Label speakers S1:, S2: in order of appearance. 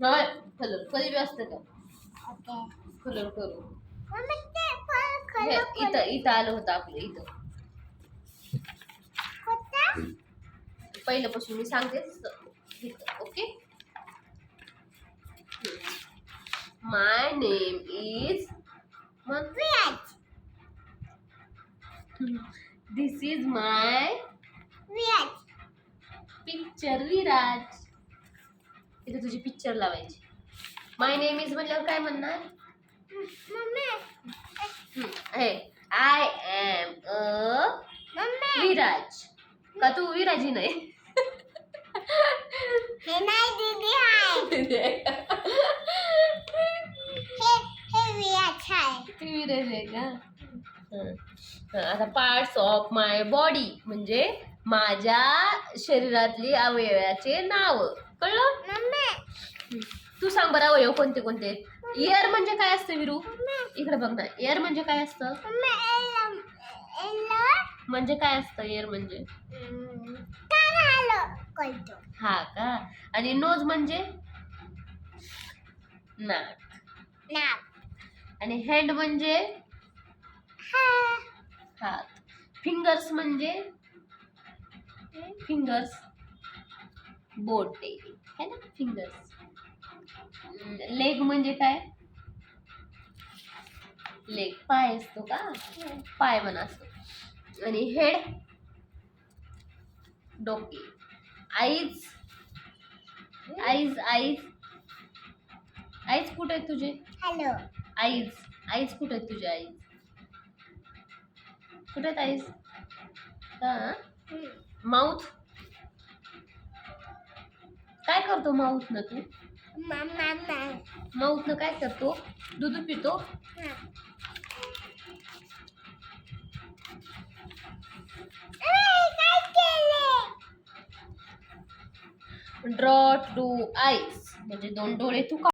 S1: नाही कलर कधी बी असते का
S2: ओके
S1: कलर करू
S2: मम्मी ते पण
S1: हे,
S2: कलर
S1: इथं इथं आलं होतं आपलं इथं
S2: होता
S1: पहिल्यापासून मी सांगते तसं. इथं okay my name is
S2: Viraj
S1: this is my
S2: Viraj
S1: picture Viraj इथे तुझी पिक्चर लावायची माय नेम इज म्हणल्यावर काय म्हणणार
S2: मम्मी
S1: हे I am a
S2: mummy
S1: Viraj का तू विराजी नाही
S2: हे नाही दीदी आहे हे विराज आहे
S1: ती विराज आहे का आता पार्ट्स ऑफ माय बॉडी म्हणजे माझ्या शरीरातली अवयवाचे नाव कळलं
S2: मम्मी
S1: तू सांग बरं अवयव कोणते कोणते इयर म्हणजे काय असतं विरू इकडे बघ ना एअर म्हणजे काय असतं
S2: मम्मी
S1: म्हणजे काय असतं एअर म्हणजे
S2: काय आलं कळतो
S1: हा का आणि नोज म्हणजे नाक
S2: नाक
S1: आणि हँड म्हणजे
S2: हा
S1: हात फिंगर्स म्हणजे फिंगर्स बोटे है ना फिंगर्स लेग म्हणजे काय लेग पाय असतो का पाय पण असतो आणि हेड डोके आईज आईज आईज आईज कुठे आहेत तुझे
S2: हॅलो
S1: आईज आईज कुठे आहेत तुझे आईज कुठे आहेत आईज हा माउथ काय करतो माउथ न तू
S2: मम्मा
S1: माउथ न काय करतो दूध पितो
S2: काय केले
S1: ड्रॉ टू आईज म्हणजे दोन डोळे तू